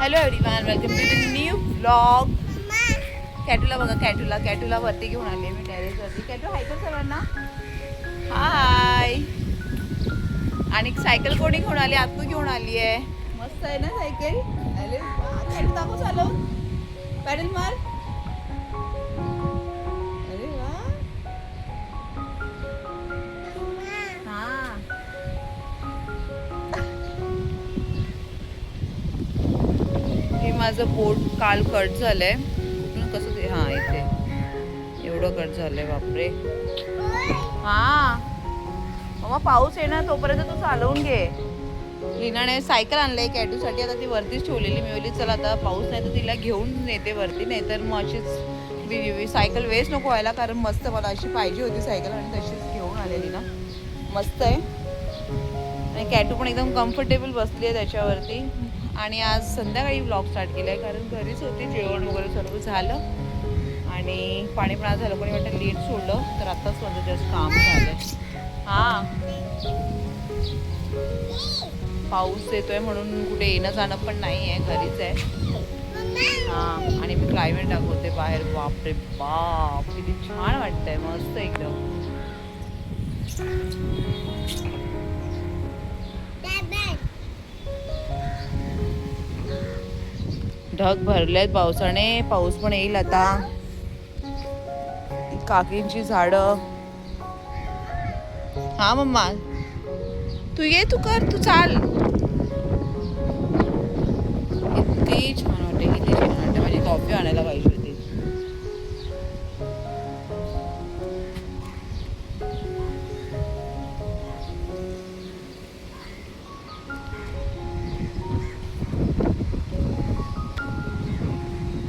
Hello everyone, welcome to the new vlog. कॅटूला बघा, कॅटूला वरती घेऊन आली मी टेरेसवरती. कॅटू हाय कर सर्वांना. हाय. आणि सायकल कोणी घेऊन आली? आत्तू घेऊन आली आहे. मस्त आहे ना सायकल. अरे कॅटू दाखव चालवून. पॅडल मार. अरे वा. हे माझं बोट काल कट झालंय. कसं ते इथे एवढं कट झालंय. बापरे. मग पाऊस येणार तोपर्यंत तू चालवून घे. लीनाने सायकल आणलंय कॅटूसाठी. आता ती वरतीच ठेवलेली. मी बोलली चला आता पाऊस नाही तर तिला घेऊन येते वरती, नाही तर मग अशीच सायकल वेस्ट नको व्हायला. कारण मस्त मला अशी पाहिजे होती सायकल आणि तशीच घेऊन आलेली ना. मस्त आहे. आणि कॅटू पण एकदम कम्फर्टेबल बसली आहे त्याच्यावरती. आणि आज संध्याकाळी व्लॉग स्टार्ट केला आहे कारण घरीच होती. जेवण वगैरे सर्व झालं आणि पाणी पण झालं. कोणी वाटतं लेट सोडलं तर आत्ताच माझं जस्ट काम झालं. पाऊस येतोय म्हणून कुठे येणं जाणं पण नाही आहे, घरीच आहे. आणि मी क्लायमेट दाखवते बाहेर. बापरे बाप, किती छान वाटतंय. मस्त एकदम. ढग भरलेत पावसाने. पाऊस पण येईल आता. काकींची झाडं. मम्मा तू ये, तू कर, तू चाल. किती छान वाटते, किती छान वाटते. माझी कॉफी आणायला पाहिजे होती.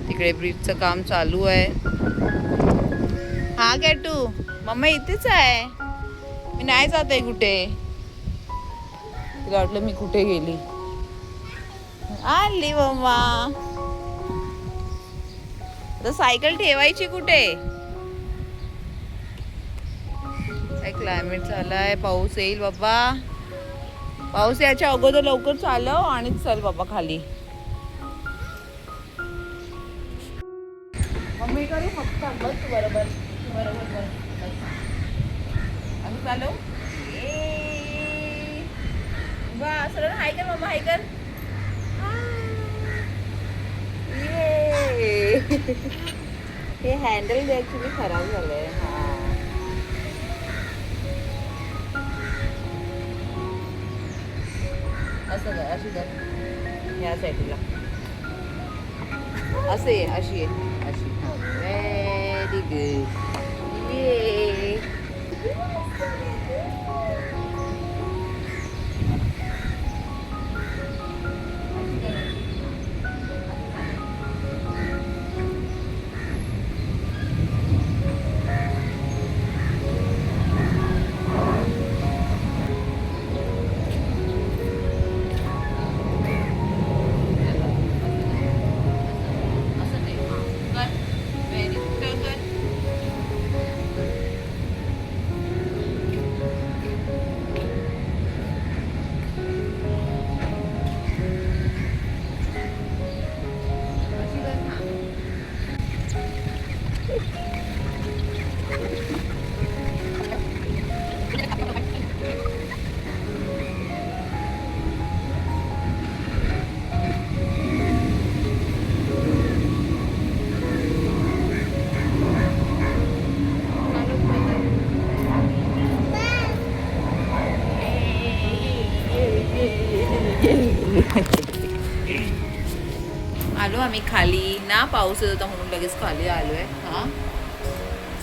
तिकडे ब्रिजचं काम चालू आहे. कॅटू मम्मा इथेच आहे. मी नाही जात आहे कुठे. तिला वाटलं मी कुठे गेली. आली मम्मा. आता सायकल ठेवायची कुठे? काय क्लायमेट झालाय. पाऊस येईल बाबा. पाऊस याच्या अगोदर लवकर चालव आणि चल बाबा खाली. मम्मी करू फक्त बस. बरोबर बरोबर बस. असं चालव. वा सरळ हाय कर मम्मा, हाय कर. हे हँडल ऍक्च्युली खराब झालंय. असं कर, अशी कर. ह्या साईडला असे, अशी आहे अशी. Very good. ये आलो आम्ही खाली ना. पाऊस येत होता म्हणून लगेच खाली आलो आहे.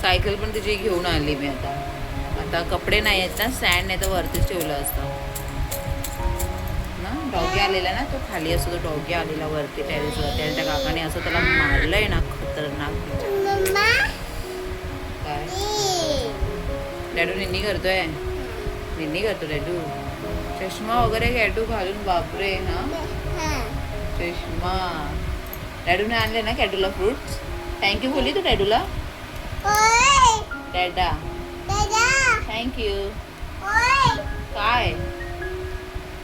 सायकल पण तिची घेऊन आली मी. आता कपडे नाही आहेत ना, स्टँड नाही तर वरतीच ठेवलं असतं ना. डॉगी आलेला ना, तो खाली असतो. तो डॉगी आलेला वरती टेरेसवरती आणि त्या काकाने असं त्याला मारलंय ना खतरनाक. काय डॅडू निन्नी करतोय. निन्नी करतो डॅडू. चष्मा वगैरे कॅटू घालून. बापरे. चष्मा. डॅडूने आणले ना कॅटूला फ्रुट्स. थँक्यू बोली तू डॅडूला. डॅडा थँक्यू. काय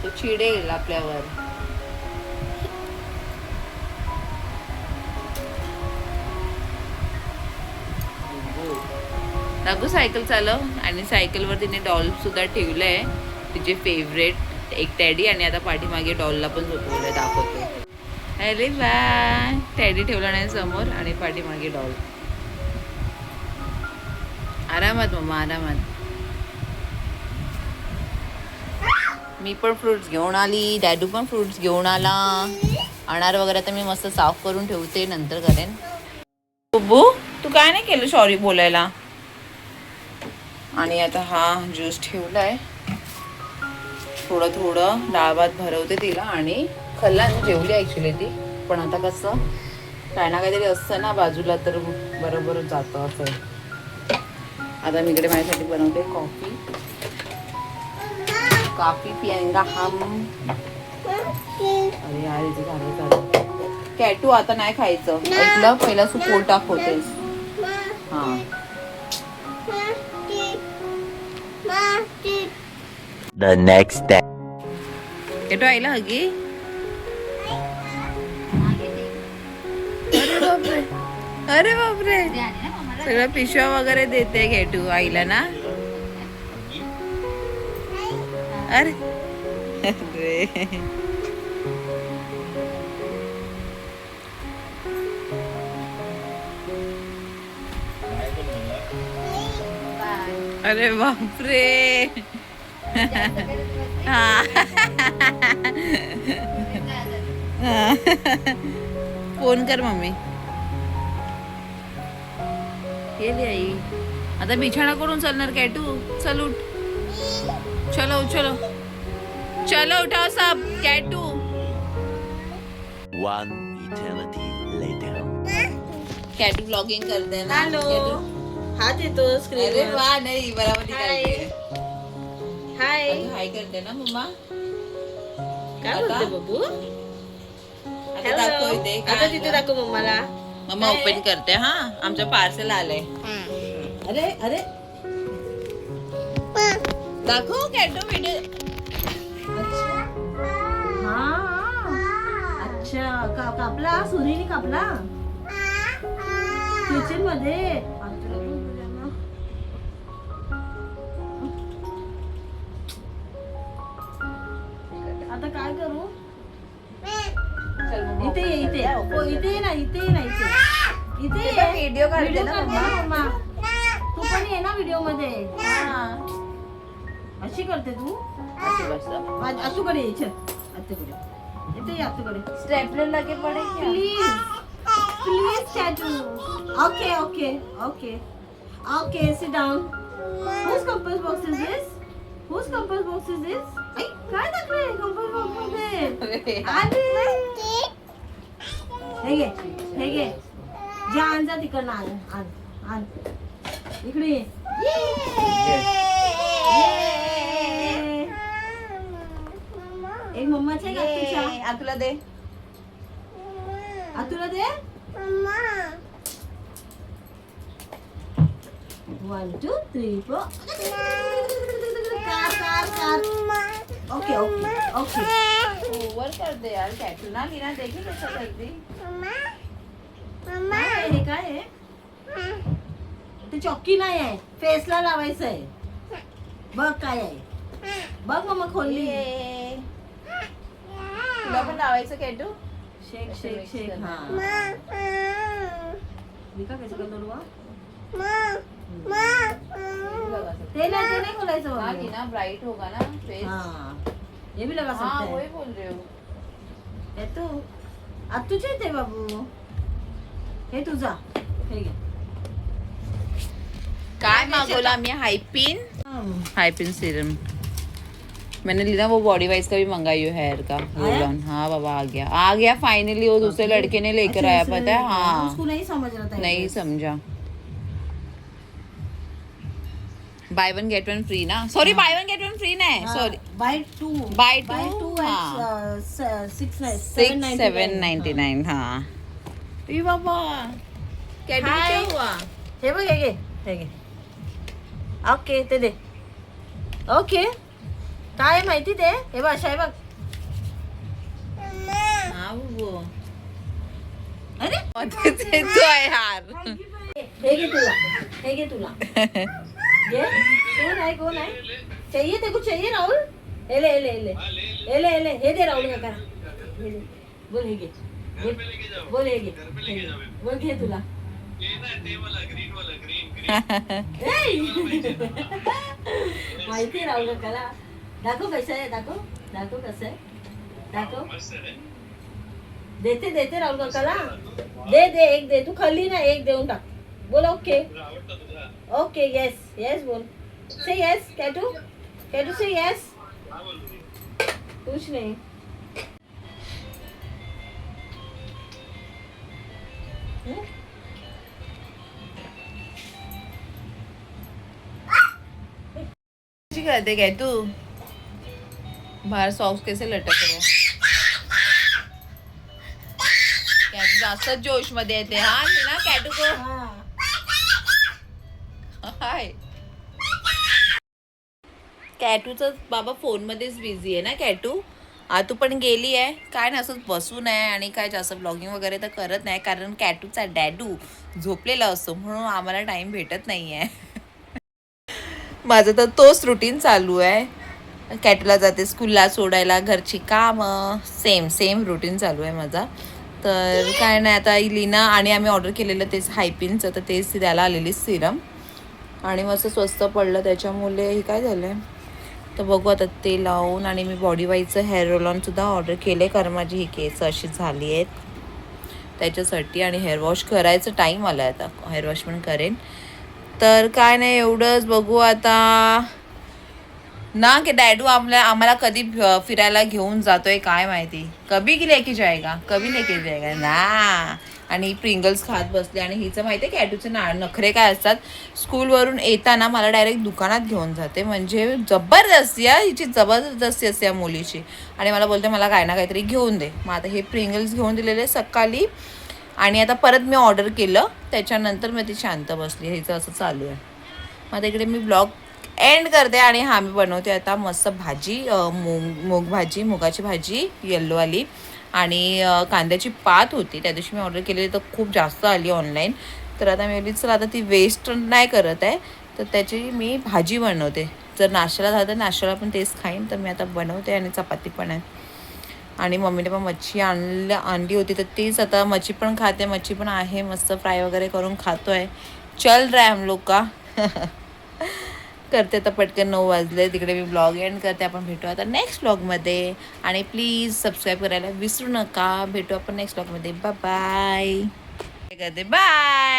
तो चिडेल आपल्यावर. दाखवू सायकल चालव. आणि सायकलवर तिने डॉल सुद्धा ठेवलंय, तिचे फेवरेट एक टॅडी. आणि आता पाठीमागे डॉलला पण झोपवलंय, दाखवते. अरे बाय, टॅडी ठेवला नाही समोर आणि पाठीमागे डॉल. आरामात मम्मा, आरामात. मी पण फ्रुट्स घेऊन आली, डॅडू पण फ्रुट्स घेऊन आला. अनार वगैरे तर मी मस्त साफ करून ठेवते, नंतर करेन. बुब्बू, तू काय नाही केलं सॉरी बोलायला. आणि आता हा ज्यूस ठेवलाय, थोडं थोडं डाळ भात भरवते तिला. आणि खाल्ला, जेवली ॲक्च्युली ती, पण आता कसं काय ना काहीतरी असतं ना बाजूला, तर बरोबर जातं असं. आता मी इकडे माझ्यासाठी बनवते कॉफी. कॉफी पिएंगा हम. अरे यार, इथे झालं. कॅटू आता नाही खायचं, ऐकलं? पहिला पोट टाकवतेस. हा, The next day. कॅटू आईला हगी. अरे बापरे, अरे बापरे, सगळं पिशव्या वगैरे देते कॅटू आईला ना. अरे अरे बापरे. फोन कर मम्मी. गेली आई. आता बिछाणा करून चालणार कॅटू. चल उठ, चलो चलो चलो, उठाओ सब. कॅटू. One eternity later. कॅटू ब्लॉगिंग करते ना. हॅलो. हात येतो अरे स्क्रीन. वा, नाही बरोबर करते. हाय. हाय करते ना मम्मा. काय बोलते बघू. आता दाखव इथे काय आता तिथे आणलं. दाखव मम्माला. मम्मा ओपन करते. हा, आमचं पार्सल आलंय. अरे अरे दाखव कॅटू व्हिडिओ. अच्छा, कापला सुरीने कापला किचन मध्ये. आता काय करू. इथे ये, इथे हो, इथे ये ना, इथे ये ना, इथे ये. व्हिडिओ काढते ना काढते मम्मा. मम्मा. तू पण ये ना व्हिडिओ मध्ये. अशी करते तू. आतूकडे ये, चल आतूकडे. इथे ये आतूकडे. स्टेपलर लगे पड़े क्या? Please please tattoo. Okay okay okay okay, sit down. Whose compass box is this? Whose compass box is this? आई, काय दाखवलंय compass box मध्ये? अरे हे घे, हे घे. जा, आण जा तिकडनं. आण इकडे ये. एक मम्माच्या एक आतूच्या. आतुला दे. आतूला दे. 1 2 3 4. Car. Okay okay okay. Over करते यार कॅटू ना. लीना देखी कसं करते. काय हे, काय आहे ते? चॉकी नाही आहे, फेसला लावायचं आहे. बघ काय आहे, बघ मम्मा खोलली. तुला पण लावायचं कॅटू. शेक शेक शेक. हा, विका कैसे करतो तू? ते नाही खोलायचं हाँ, बाबू. लीना ब्राइट होगा ना फेस. हाँ, ये भी लगा हाँ, सकते वही हैं. बोल रहे हो. हे तू तुझे ते बाबू. हे तुझा. हे घे. काय मागवला मी? हाइपिन सीरम. मैंने लीना वो बॉडी वाइज का भी मंगाई है, हेयर का रोल ऑन. हाँ बाबा, आ गया फाइनली. वो दूसरे लड़के ने लेकर आया, पता है. हाँ, उसको नहीं समझ रहा था. नहीं समझा. बाय 1 गेट 1 फ्री ना. सॉरी, बाय 1 गेट 1 फ्री नहीं. Sorry, by two. Buy two, हाँ. 799. हाँ. ये बाबा कॅटू क्या हुआ? हे बघ, हे घे, हे घे. ओके, ते दे. ओके, काय आहे माहिती ते? हे बघ, अशा आहे बघ. हाँ वो. अरे तो है यार. हे घे तुला. हे घे तुला घे कौन है चाहिए तेको चाहिए राहुल एले एले एले एले एले हे दे राहुल काका हे दे बोल हे घे बोल हे घे बोल घे तुला माहिती आहे राहुल काकाला दाखव कसं आहे दाखव कसं आहे दाखव देते राहुल काकाला दे एक दे तू खाल्ली ना एक देऊन टाक बोल ओके ओके यस बोल से यस कैटू से यस कुछ नहीं करते क्या तू बाहर सॉक्स कैसे लटक रहे कॅटू जास्त जोश मध्ये येते हा ना कॅटू को हाय कॅटूचं बाबा फोन मध्येच बिझी आहे ना कॅटू तू पण गेली आहे काय ना असंच बसून आहे आणि काय जास्त ब्लॉगिंग वगैरे तर करत नाही कारण कॅटूचा डॅडू झोपलेला असतो म्हणून आम्हाला टाइम भेटत नाही आहे माझं तर तोच रुटीन चालू आहे कॅटूला जाते स्कूलला सोडायला घरची कामं सेम रुटीन चालू आहे माझा तर काय नाही आता लीना आणि आम्ही ऑर्डर केलेलं तेच हायपिनचं तर तेच द्यायला आलेली सिरम आणि मस्त स्वस्त पडलं त्याच्यामुळे हे काय झालं आहे तर बघू आता ते लावून आणि मी बॉडी वाईजचं हेअर रोल ऑनसुद्धा ऑर्डर केलं आहे कारण माझी ही केस अशी झाली आहेत त्याच्यासाठी आणि हेअर वॉश करायचं टाईम आला आहे आता हेअर वॉश पण करेन तर काय नाही एवढंच बघू आता ना की डॅडू आम्हाला कधी फिरायला घेऊन जातोय काय माहिती कभी की लेके जाएगा कभी लेके जाएगा ना आणि प्रिंगल्स खात बसले आणि हिचं माहिती आहे कॅटूचे नखरे काय असतात स्कूलवरून येताना मला डायरेक्ट दुकानात घेऊन जाते म्हणजे जबरदस्ती हिची जबरदस्ती असते या मुलीची आणि मला बोलते मला काय ना काहीतरी घेऊन दे मग आता हे प्रिंगल्स घेऊन दिलेले सकाळी आणि आता परत मी ऑर्डर केलं त्याच्यानंतर मी ती शांत बसली हिचं असं चालू आहे मग आता इकडे मी ब्लॉग एंड करते आणि मी बनवते आता मस्त भाजी मुगाची भाजी येल्लोवाली आणि कांद्याची पात होती त्या दिवशी मी ऑर्डर केलेली तर खूप जास्त आली ऑनलाईन तर आता मी चला आता ती वेस्ट नाही करत आहे तर त्याची मी भाजी बनवते जर नाश्त्याला झालं तर नाश्त्याला पण तेच खाईन तर मी आता बनवते आणि चपाती पण आहे आणि मम्मीने पण मच्छी आणली होती तर तीच आता मच्छी पण खाते मच्छी पण आहे मस्त फ्राय वगैरे करून खातोय चल रहा है हम लोग का करते तर पटकन 9 वाजले तिकडे मी ब्लॉग एंड करते आपण भेटू आता नेक्स्ट ब्लॉगमध्ये आणि प्लीज सबस्क्राईब करायला विसरू नका भेटू आपण नेक्स्ट ब्लॉगमध्ये बाय करते बाय